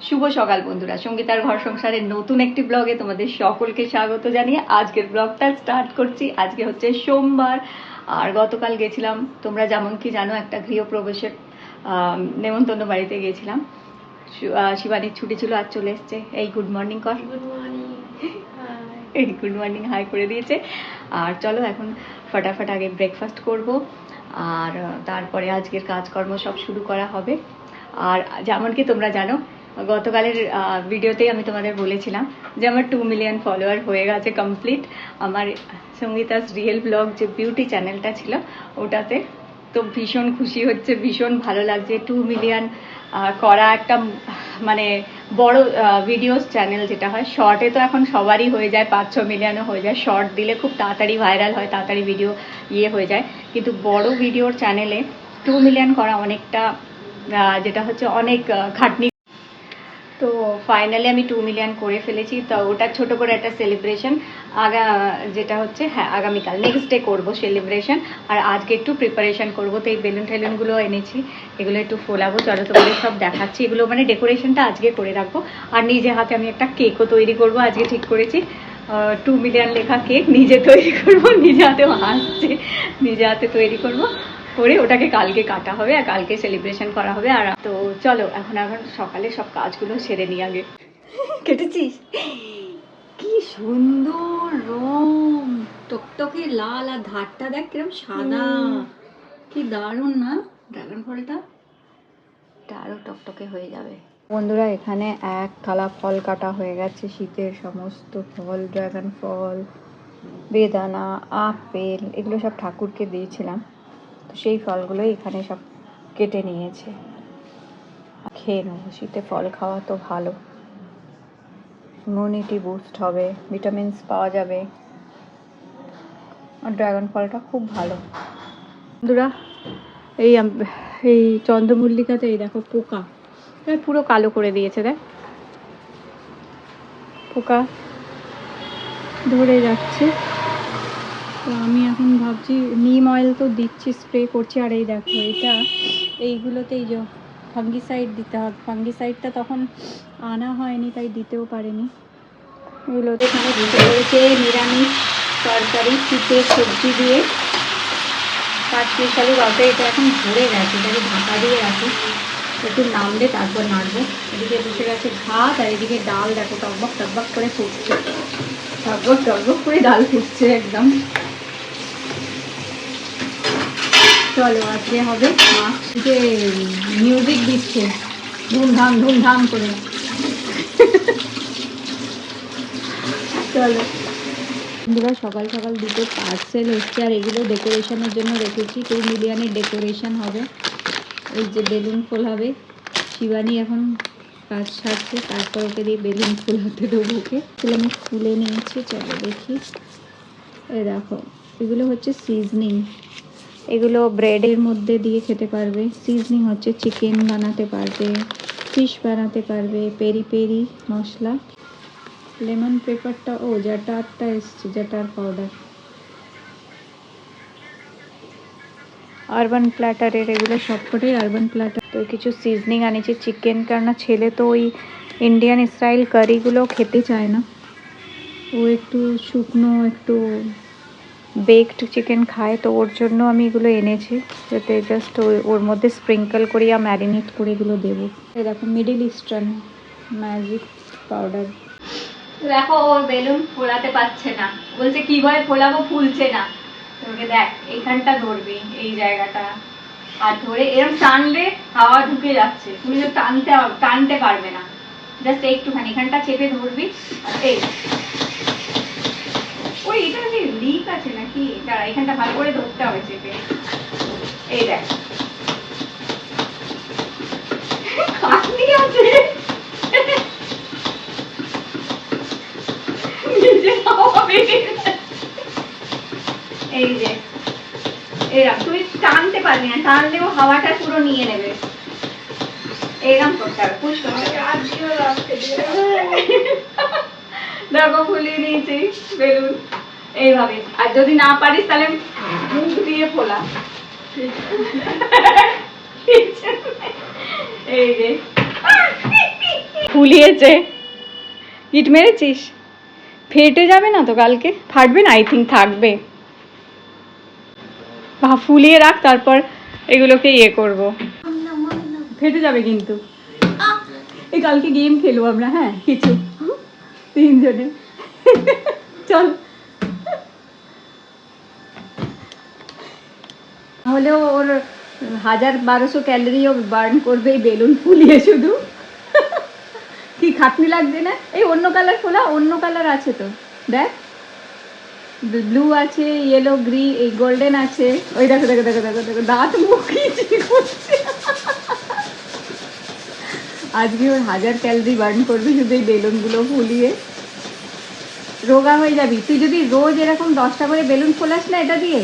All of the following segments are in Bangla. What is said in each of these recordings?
শুভ সকাল বন্ধুরা, সঙ্গীতার ঘর সংসারের নতুন একটি ব্লগে তোমাদের সকলকে স্বাগত জানিয়ে আজকের ব্লগটা স্টার্ট করছি। আজকে হচ্ছে সোমবার, আর গতকাল গেছিলাম, তোমরা যেমন কি জানো, একটা গৃহপ্রবেশের নেমন্তন্ন বাড়িতে গেছিলাম। শিবানীর ছুটি ছিল, আজ চলে এসছে। এই গুড মর্নিং কর। Good morning. এই গুড মর্নিং হাই করে দিয়েছে। আর চলো এখন ফটাফট আগে ব্রেকফাস্ট করব, আর তারপরে আজকের কাজকর্ম সব শুরু করা হবে। আর যেমন কি তোমরা জানো, গতকালের ভিডিওতেই আমি তোমাদের বলেছিলাম যে আমার 2 মিলিয়ন ফলোয়ার হয়ে গেছে কমপ্লিট। আমার সঙ্গীতাস রিয়েল ব্লগ যে বিউটি চ্যানেলটা ছিল ওটাতে, তো ভীষণ খুশি হচ্ছে, ভীষণ ভালো লাগছে। 2 মিলিয়ন করা একটা মানে বড় ভিডিওস চ্যানেল যেটা হয়, শর্টে তো এখন সবারই হয়ে যায়, 5-6 মিলিয়নও হয়ে যায়। শর্ট দিলে খুব তাড়াতাড়ি ভাইরাল হয়, তাড়াতাড়ি ভিডিও হয়ে যায়, কিন্তু বড় ভিডিওর চ্যানেলে 2 মিলিয়ন করা অনেকটা, যেটা হচ্ছে অনেক খাটনি। তো ফাইনালি আমি 2 মিলিয়ন করে ফেলেছি। তো ওটা ছোট করে একটা সেলিব্রেশন যেটা হচ্ছে, হ্যাঁ, আগামীকাল নেক্সট ডে করবো সেলিব্রেশন। আর আজকে একটু প্রিপারেশন করবো। তো এই বেলুন টেলুনগুলো এনেছি, এগুলো একটু ফোলাবো। চলো তোমাদের সব দেখাচ্ছি। এগুলো মানে ডেকোরেশনটা আজকে করে রাখবো। আর নিজে হাতে আমি একটা কেকও তৈরি করবো, আজকে ঠিক করেছি। 2 মিলিয়ন লেখা কেক নিজে তৈরি করবো, নিজে হাতে আসছে, নিজে হাতে তৈরি করবো করে ওটাকে কালকে কাটা হবে আর কালকে সেলিব্রেশন করা হবে। আর তো চলো এখন সকালে সব কাজগুলো সেরে নিই আগে। কেটেছিস? কি সুন্দর রং, টকটকে লাল, আর ধারটা দেখ কিরকম সাদা, কি দারুণ না ড্রাগন ফলটা। এটা আরো টকটকে হয়ে যাবে। বন্ধুরা, এখানে এক থালা ফল কাটা হয়ে গেছে, শীতের সমস্ত ফল, ড্রাগন ফল, বেদানা, আপেল, এগুলো সব ঠাকুরকে দিয়েছিলাম। তো সেই ফলগুলোই এখানে সব কেটে নিয়েছে, খেয়ে নেবো। শীতে ফল খাওয়া তো ভালো, ইমিউনিটি বুস্ট হবে, ভিটামিনস পাওয়া যাবে, আর ড্রাগন ফলটা খুব ভালো। বন্ধুরা, এই চন্দ্রমল্লিকাতে এই দেখো পোকা, পুরো কালো করে দিয়েছে। দেখ, পোকা ধরে যাচ্ছে। তো আমি এখন ভাবছি, নিম অয়েল তো দিচ্ছি, স্প্রে করছি। আর এই দেখো এইগুলোতে এই যে ফাঙ্গিসাইড দিতে হবে। ফাঙ্গিসাইডটা তখন আনা হয়নি, তাই দিতেও পারিনি। এগুলোতে এখানে দিতে হয়েছে নিরামিষ তরকারি, শীতের সবজি দিয়ে 5 পিস আলু বাপরে। এটা এখন ভরে গেছে, এটাকে ঢাকা দিয়ে রাখি, একটু নামলে তারপর নাড়বো। এদিকে বসে গেছে ভাত, আর এদিকে ডাল দেখো টকবক টকবক করে ফুটছে, টকবক টকবক করে ডাল ফুটছে একদম। চলো আজকে হবে মা যে মিউজিক দিচ্ছে ধুমধাম ধুমধাম করে। চলো বন্ধুরা, সকাল সকাল দুটো পার্সেল এসছে, আর এগুলো ডেকোরেশনের জন্য রেখেছি। 2 মিলিয়নের ডেকোরেশন হবে, এই যে বেলুন ফোলাবে। শিবানী এখন কাজ সারছে, তারপর ওকে দিয়ে বেলুন ফোলাতে দেবো। ওকে আমি খুলে নিয়েছি, চলো দেখি। এই দেখো, এগুলো হচ্ছে সিজনিং, এগুলো ব্রেডের মধ্যে দিয়ে খেতে পারবে। সিজনিং হচ্ছে চিকেন বানাতে পারবে, ফিশ বানাতে পারবে, পেরি পেরি মশলা, লেমন পেপারটা, ও জাটারটা এসছে, জাটার পাউডার, আরবান প্ল্যাটারের, এগুলো সবকটাই আরবান প্ল্যাটার। তো কিছু সিজনিং আনিয়েছি চিকেন, কেননা ছেলে তো ওই ইন্ডিয়ান স্টাইল কারিগুলো খেতে চায় না, ও একটু শুকনো, একটু বেকড চিকেন খায়। তো ওর জন্য আমি এগুলো এনেছি, যাতে জাস্ট ওর মধ্যে স্প্রিঙ্কল করি আর ম্যারিনেট করে এগুলো দেবো। এই দেখো মিডিল ইস্টার্ন ম্যাজিক পাউডার। দেখো ওর বেলুন ফোলাতে পারছে না, বলছে কিভাবে ফোলাবো, ফুলছে না। তোকে দেখ, এইখানটা ধরবি, এই জায়গাটা, আর ধরে এরকম টানলে হাওয়া ঢুকে যাচ্ছে, তুমি তো টানতে পারবে না, জাস্ট একটুখানি এখানটা চেপে ধরবি। এই ওই এটা কি লিক আছে নাকি, দাঁড়া, এখানটা ভালো করে ধরতে হবে চেপে। এই দেখ খাটনি আছে, এই যে এরকম তুই টানতে পারবি না, টানলে ও হাওয়াটা পুরো নিয়ে নেবে। এরকম করতে হবে, পুশ করতে হবে। দেখো ফুলিয়ে নিয়েছি বেলুন এইভাবে। আর যদি না পারিস তাহলে মুখ দিয়ে ফোলা। এই যে ফুলিয়েছে। ইট মেরেছিস? ফেটে যাবে না তো কালকে? ফাটবে না, আই থিঙ্ক থাকবে। ফুলিয়ে রাখ, তারপর এগুলোকে ইয়ে করব। ফেটে যাবে কিন্তু। এই কালকে গেম খেলবো আমরা, হ্যাঁ কিছু 3 জনে। চল। তাহলেও ওর 1000-1200 ক্যালোরিও বার্ন করবে এই বেলুন ফুলিয়ে শুধু। কি খাটনি লাগছে না? এই অন্য কালার খোলা, অন্য কালার আছে তো দেখ, ব্লু আছে, ইয়েলো, গ্রিন, এই গোল্ডেন আছে। ওই দেখো দেখো দেখো দেখো দেখো দাঁত মুখ করছে। আজকে ওর 1000 ক্যালোরি বার্ন করবে শুধু এই বেলুনগুলো ফুলিয়ে। রোগা হয়ে যাবি তুই যদি রোজ এরকম 10টা করে বেলুন ফোলাস না এটা দিয়ে,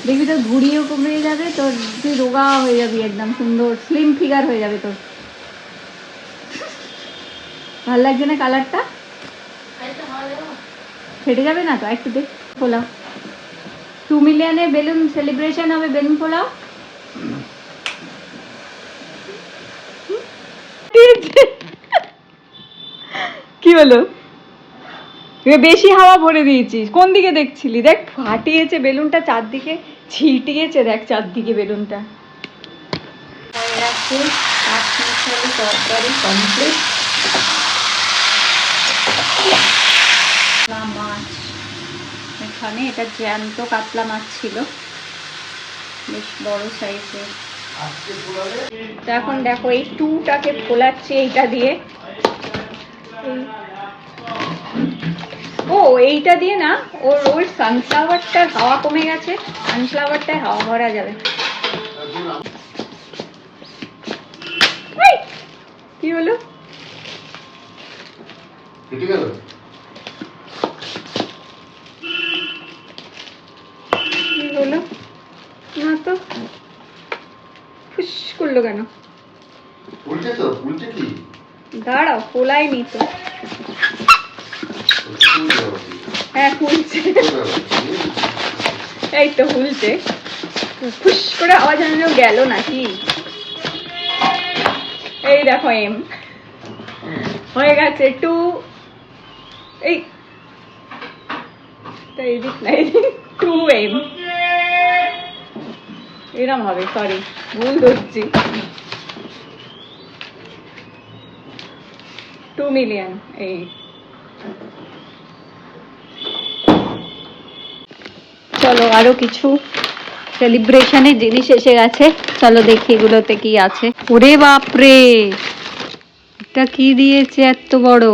দেখবি তোর ঘুরিয়েও কমে যাবে, তোর তুই রোগা হয়ে যাবি, একদম সুন্দর স্লিম ফিগার হয়ে যাবে তোর। ভালো লাগছে না কালারটা? ফেটে যাবে না তো? একটু দেখ, ফোলাও। 2 মিলিয়নের বেলুন সেলিব্রেশন হবে, বেলুন ফোলাও। কি হলো? বেশি হাওয়া ভরে দিয়েছিস, কোন দিকে দেখছিলি? দেখ ফাটিয়েছে বেলুনটা, চারদিকে ছিটিয়েছে, দেখ চারদিকে বেলুনটা। তরকারি কমপ্লিট। মাছ এখানে, এটা জ্যান্ত কাতলা মাছ ছিল, বেশ বড় সাইজের। এখন দেখো এই টুটাকে ফোলাচ্ছে এইটা দিয়ে। ও এইটা দিয়ে না, ওর সানফ্লাওয়ারটার হাওয়া কমে গেছে, সানফ্লাওয়ারটায় হাওয়া ভরা যাবে। কি হলো? কি হলো না তো, ফুস করলো কেন? দাঁড়াও, ফোলাইনি তো। হ্যাঁ ফুলছে, এই তো ফুলছে। ফুস করে আওয়াজ আনলেও গেল নাকি? এই দেখো এম হয়ে গেছে 2। এই এদিক না, এদিক 2M এরম হবে, সরি ভুল ধরছি। 2 মিলিয়ন। এই চলো আরো কিছু সেলিব্রেশনের জিনিস এসে গেছে, চলো দেখি এগুলোতে কি আছে। ওরে বাপরে, এটা কি দিয়েছে এত বড়?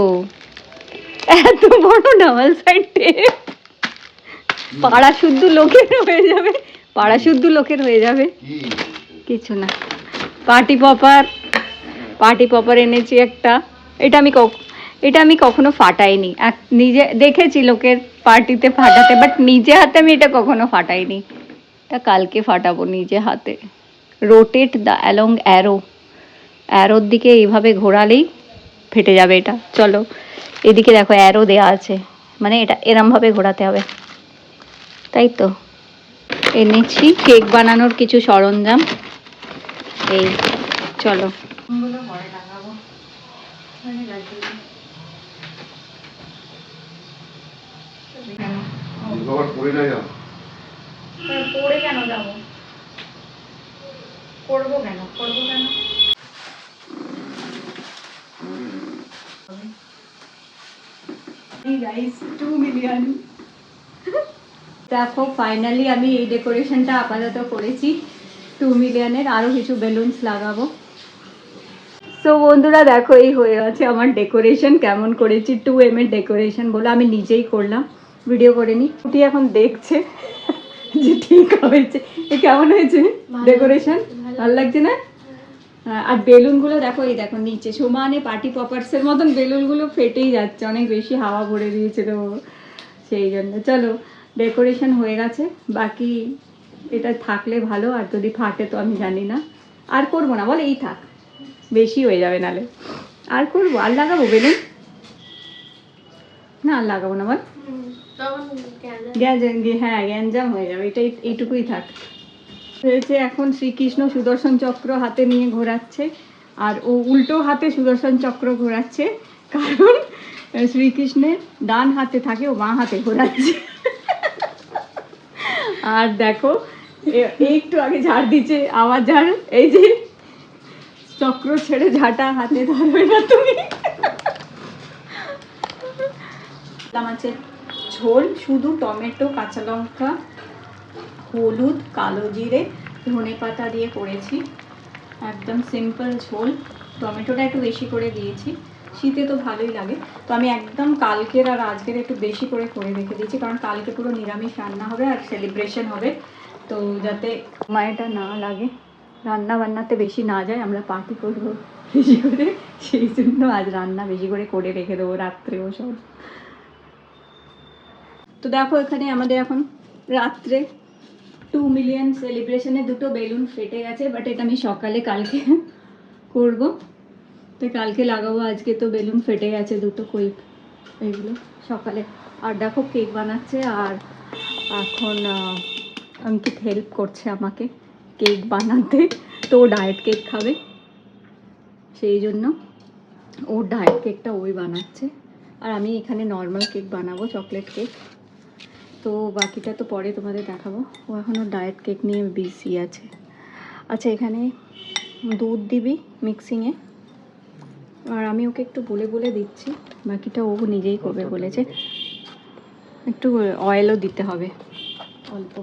এত বড় ডাবল সাইড টেপ, পাড়া শুদ্ধ লোকের হয়ে যাবে, পাড়া শুদ্ধ লোকের হয়ে যাবে। কিছু না, পার্টি পপার এনেছি একটা। এটা আমি কখনো ফাটাইনি, নিজে দেখেছি লোকের পার্টিতে ফাটাতে, বাট নিজে হাতে আমি এটা কখনো ফাটাইনি। এটা কালকে ফাটাবো নিজে হাতে। রোটেট দ্য অ্যালং অ্যারোর দিকে এইভাবে ঘোরালেই ফেটে যাবে এটা। চলো এদিকে দেখো অ্যারো দেয়া আছে, মানে এটা এরম ভাবে ঘোরাতে হবে, তাই তো। এনেছি কেক বানানোর কিছু সরঞ্জাম, এই চলো। পড়ে কেন যাবো? করবো কেন? Guys 2 million. দেখো ফাইনালি আমি এই ডেকোরেশনটা আপাতত করেছি 2 মিলিয়নের। আরো কিছু বেলুনস লাগাবো। সো বন্ধুরা দেখো এই হয়ে আছে আমার ডেকোরেশন। কেমন করেছি 2M এর ডেকোরেশন বলে, আমি নিজেই করলাম, ভিডিও করে নি। কুটি এখন দেখছে যে ঠিক হয়েছে, কেমন হয়েছে ডেকোরেশন, ভালো লাগছে না? আর বেলুনগুলো দেখো, এই দেখো নিচে সমানে পার্টি পপার্সের মতন বেলুনগুলো ফেটেই যাচ্ছে, অনেক বেশি হাওয়া ভরে দিয়েছিল সেই জন্য। চলো ডেকোরেশন হয়ে গেছে, বাকি এটা থাকলে ভালো, আর যদি ফাটে তো আমি জানি না। আর করবো না বল, এই থাক, বেশি হয়ে যাবে নালে। আর করবো, আর লাগাবো বেলুন? না আর লাগাবো না বল, হ্যাঁ গ্যাঞ্জাম হয়ে যাবে, এটা এইটুকুই থাক। হয়েছে এখন শ্রীকৃষ্ণ সুদর্শন চক্র হাতে নিয়ে ঘোরাচ্ছে, আর ও উল্টো হাতে সুদর্শন চক্র ঘোরাচ্ছে, কারণ শ্রীকৃষ্ণের ডান হাতে থাকে, ও বাঁ হাতে ঘোরাচ্ছে। আর দেখো একটু আগে ঝাড় দিচ্ছে, আবার ঝাড়, এই যে চক্র ছেড়ে ঝাঁটা হাতে ধরবে না তুমি। মাছের ঝোল, শুধু টমেটো, কাঁচা লঙ্কা, হলুদ, কালো জিরে, ধনে পাতা দিয়ে করেছি, একদম সিম্পল ঝোল। টমেটোটা একটু বেশি করে দিয়েছি, শীতে তো ভালোই লাগে। তো আমি একদম কালকের আর আজকের একটু বেশি করে রেখে দিয়েছি, কারণ কালকে পুরো নিরামিষ রান্না হবে আর সেলিব্রেশন হবে, তো যাতে সময়টা না লাগে, রান্না বান্নাতে বেশি না যায়, আমরা পার্টি করবো বেশি করে, সেই জন্য আজ রান্না বেশি করে রেখে দেবো রাত্রেও সব। তো দেখো এখানে আমাদের এখন রাত্রে 2 মিলিয়ন সেলিব্রেশনে দুটো বেলুন ফেটে গেছে, বাট এটা আমি সকালে কালকে করব, তো কালকে লাগাবো, আজকে তো বেলুন ফেটে গেছে দুটো, কই এইগুলো সকালে। আর দেখো কেক বানাচ্ছে, আর এখন অঙ্কিত হেল্প করছে আমাকে কেক বানাতে, তো ও ডায়েট কেক খাবে, সেই জন্য ওর ডায়েট কেকটা ওই বানাচ্ছে, আর আমি এখানে নর্মাল কেক বানাবো, চকলেট কেক। তো বাকিটা তো পরে তোমাদের দেখাবো, ও এখনও ডায়েট কেক নিয়ে বিজি আছে। আচ্ছা, এখানে দুধ দিবি মিক্সিংয়ে, আর আমি ওকে একটু বলে বলে দিচ্ছি, বাকিটা ও নিজেই করবে বলেছে। একটু অয়েলও দিতে হবে অল্প,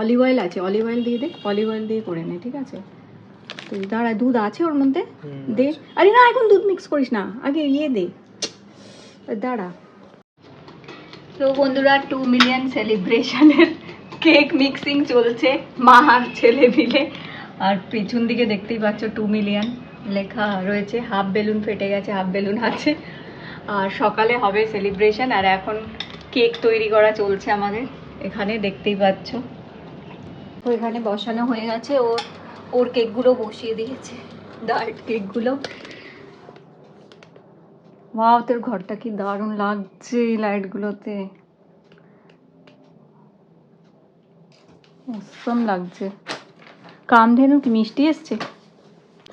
অলিভ অয়েল আছে, অলিভ অয়েল দিয়ে দে, অলিভ অয়েল দিয়ে করে নে, ঠিক আছে? তো দাঁড়া, দুধ আছে ওর মধ্যে, দে। আরে না, এখন দুধ মিক্স করিস না, আগে ইয়ে দে, দাঁড়া। তো বন্ধুরা, 2 মিলিয়ন সেলিব্রেশনের কেক মিক্সিং চলছে, মা আর ছেলে মিলে। আর পিছন দিকে দেখতেই পাচ্ছ 2 মিলিয়ন লেখা রয়েছে, হাফ বেলুন ফেটে গেছে, হাফ বেলুন আছে। আর সকালে হবে সেলিব্রেশন, আর এখন কেক তৈরি করা চলছে আমাদের এখানে, দেখতেই পাচ্ছ। তো এখানে বসানো হয়ে গেছে, ওর কেকগুলো বসিয়ে দিয়েছে, ডায়েট কেকগুলো। ওয়াও, তোর ঘরটা কি দারুণ লাগছে এই লাইটগুলোতে, অসম লাগছে। কামধেনু কি মিষ্টি এসছে?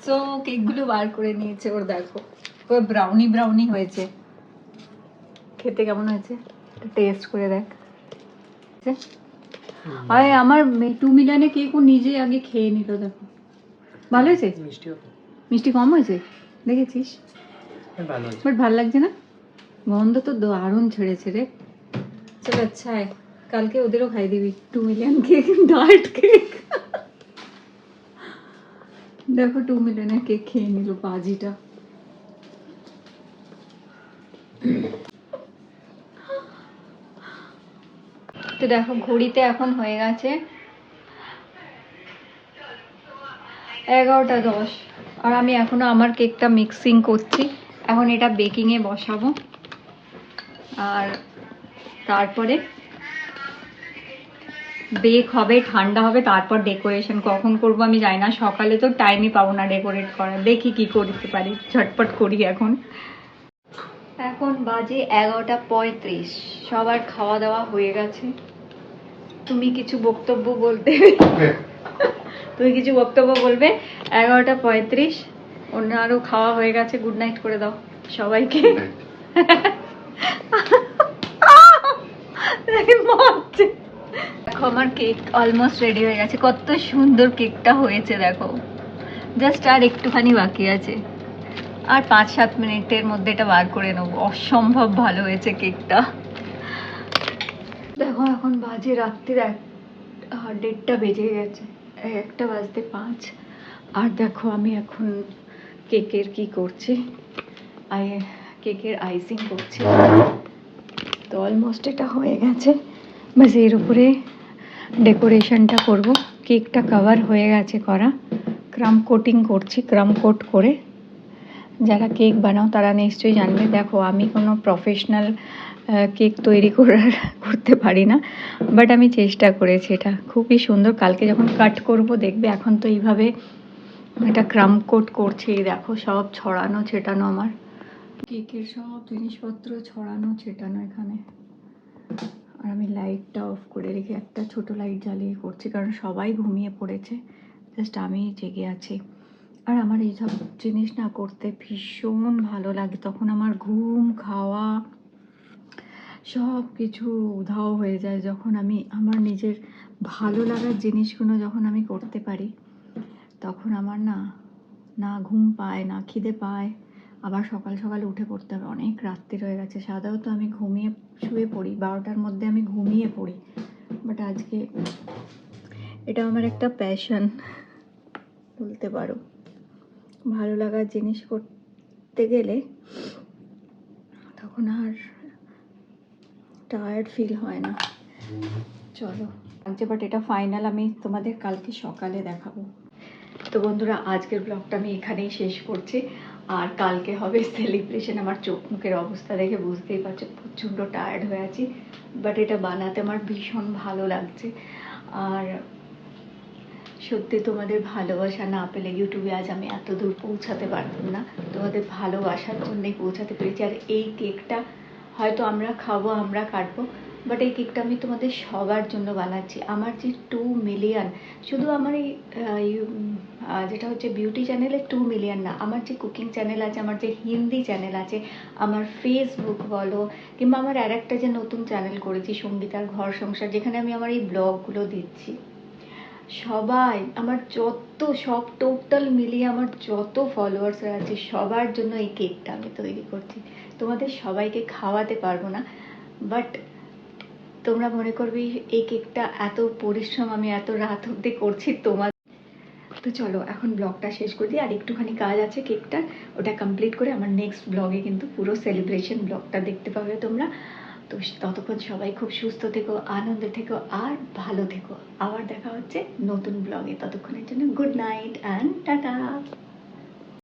তো কেকগুলো বার করে নিয়েছে ওর, দেখো ওর ব্রাউনি ব্রাউনি হয়েছে, খেতে কেমন হয়েছে টেস্ট করে দেখ। আরে আমার 2 মিলিয়নে কেক ও নিজে আগে খেয়ে নিল, দেখো ভালো হয়েছে। মিষ্টি কম হয়েছে দেখেছিস, বাট ভালো লাগছে না, গন্ধ তো দারুণ ছেড়েছে রে। চল আচ্ছা, কালকে ওদেরও খাই দিবি 2 মিলিয়ন কেক, ডায়েট কেক। দেখো 2 মিলিয়নের কেক খেয়ে নিল বাজিটা। তো দেখো ঘড়িতে এখন হয়ে গেছে 11:10, আর আমি এখনো আমার কেকটা মিক্সিং করছি, এখন এটা বেকিংয়ে বসাবো, আর তারপরে বেক হবে, ঠান্ডা হবে, তারপর ডেকোরেশন কখন করব আমি জানি না, সকালে তো টাইমই পাবো না ডেকোরেট করার, দেখি কি করতে পারি, ঝটপট করি। এখন বাজে 11:35, সবার খাওয়া দাওয়া হয়ে গেছে। তুমি কিছু বক্তব্য বলতে, তুমি কিছু বক্তব্য বলবে? 11:35, অন্যারও খাওয়া হয়ে গেছে, গুড নাইট করে দাও সবাইকে। দেখো আমার কেক অলমোস্ট রেডি হয়ে গেছে, কত সুন্দর কেকটা হয়েছে দেখো, জাস্ট আর একটুখানি বাকি আছে, আর 5-7 মিনিটের মধ্যে এটা বার করে নেবো, অসম্ভব ভালো হয়েছে কেকটা। দেখো এখন বাজে রাত্রির 1:30 বেজে গেছে, 1:05, আর দেখো আমি এখন কেকের কি করছি, কেকের আইসিং করছি। তো অলমোস্ট এটা হয়ে গেছে, বাস এর উপরে ডেকোরেশনটা করব। কেকটা কভার হয়ে গেছে করা, ক্রাম কোটিং করছি, ক্রাম কোট করে। যারা কেক বানাও তারা নিশ্চয়ই জানবে। দেখো আমি কোনো প্রফেশনাল কেক তৈরি করতে পারি না, বাট আমি চেষ্টা করেছি, এটা খুবই সুন্দর। কালকে যখন কাট করব দেখবে, এখন তো এইভাবে এটা ক্রাম কোট করছি, দেখো সব ছড়ানো ছেটানো, আমার কেকের সব জিনিসপত্র ছড়ানো ছেটানো এখানে। আর আমি লাইটটা অফ করে রেখে একটা ছোট লাইট জ্বালিয়ে করছি, কারণ সবাই ঘুমিয়ে পড়েছে, জাস্ট আমি জেগে আছি। আর আমার এইসব জিনিস না করতে ভীষণ ভালো লাগে, তখন আমার ঘুম খাওয়া সব কিছু উধাও হয়ে যায় যখন আমি আমার নিজের ভালো লাগার জিনিসগুলো যখন আমি করতে পারি, তখন আমার না না ঘুম পায় না খিদে পায়। আবার সকাল সকাল উঠে পড়তে হবে, অনেক রাত্রি হয়ে গেছে। সাধারণত আমি ঘুমিয়ে শুয়ে পড়ি 12টার মধ্যে, আমি ঘুমিয়ে পড়ি, বাট আজকে এটা আমার একটা প্যাশন বলতে পারো। ভালো লাগার জিনিস করতে গেলে তখন আর টায়ার্ড ফিল হয় না। চলো আজকে, বাট এটা ফাইনাল আমি তোমাদের কালকে সকালে দেখাবো। তো বন্ধুরা, আজকের ব্লগটা আমি এখানেই শেষ করছি। আর কালকে হবে সেলিব্রেশন। আমার চোখ মুখের অবস্থা দেখে বুঝতেই পারছো প্রচণ্ড টায়ার্ড হয়ে আছি, বাট এটা বানাতে আমার ভীষণ ভালো লাগছে। আর সত্যি তোমাদের ভালোবাসা না পেলে ইউটিউবে আজ আমি এত দূর পৌঁছাতে পারতাম না। তোমাদের ভালোবাসার জন্যই পৌঁছাতে পেরেছি। আর এই কেকটা হয়তো আমরা খাবো, আমরা কাটবো, বাট এই কেকটা আমি তোমাদের সবার জন্য বানাচ্ছি। আমার যে 2 মিলিয়ন, শুধু আমার এই যেটা হচ্ছে বিউটি চ্যানেলে 2 মিলিয়ন না, আমার যে কুকিং চ্যানেল আছে, আমার যে হিন্দি চ্যানেল আছে, আমার ফেসবুক বলো, কিংবা আমার আর একটা যে নতুন চ্যানেল করেছি সঙ্গীতার ঘর সংসার, যেখানে আমি আমার এই ব্লগগুলো দিচ্ছি, সবাই আমার সব টোটাল মিলিয়ে আমার যত ফলোয়ার্সরা আছে সবার জন্য এই কেকটা আমি তৈরি করছি। তোমাদের সবাইকে খাওয়াতে পারবো না, বাট তোমরা মনে করবে এই কেকটা এত পরিশ্রম আমি এত রাত অব্দি করছি তোমার। তো চলো এখন ব্লগটা শেষ করে দিই। আর একটুখানি কাজ আছে কেকটার, ওটা কমপ্লিট করে আমার নেক্সট ব্লগে কিন্তু পুরো সেলিব্রেশন ব্লগটা দেখতে পাবে তোমরা। তো ততক্ষণ সবাই খুব সুস্থ থেকো, আনন্দে থেকো আর ভালো থেকো। আবার দেখা হচ্ছে নতুন ব্লগে, ততক্ষণের জন্য গুড নাইট অ্যান্ড টাটা।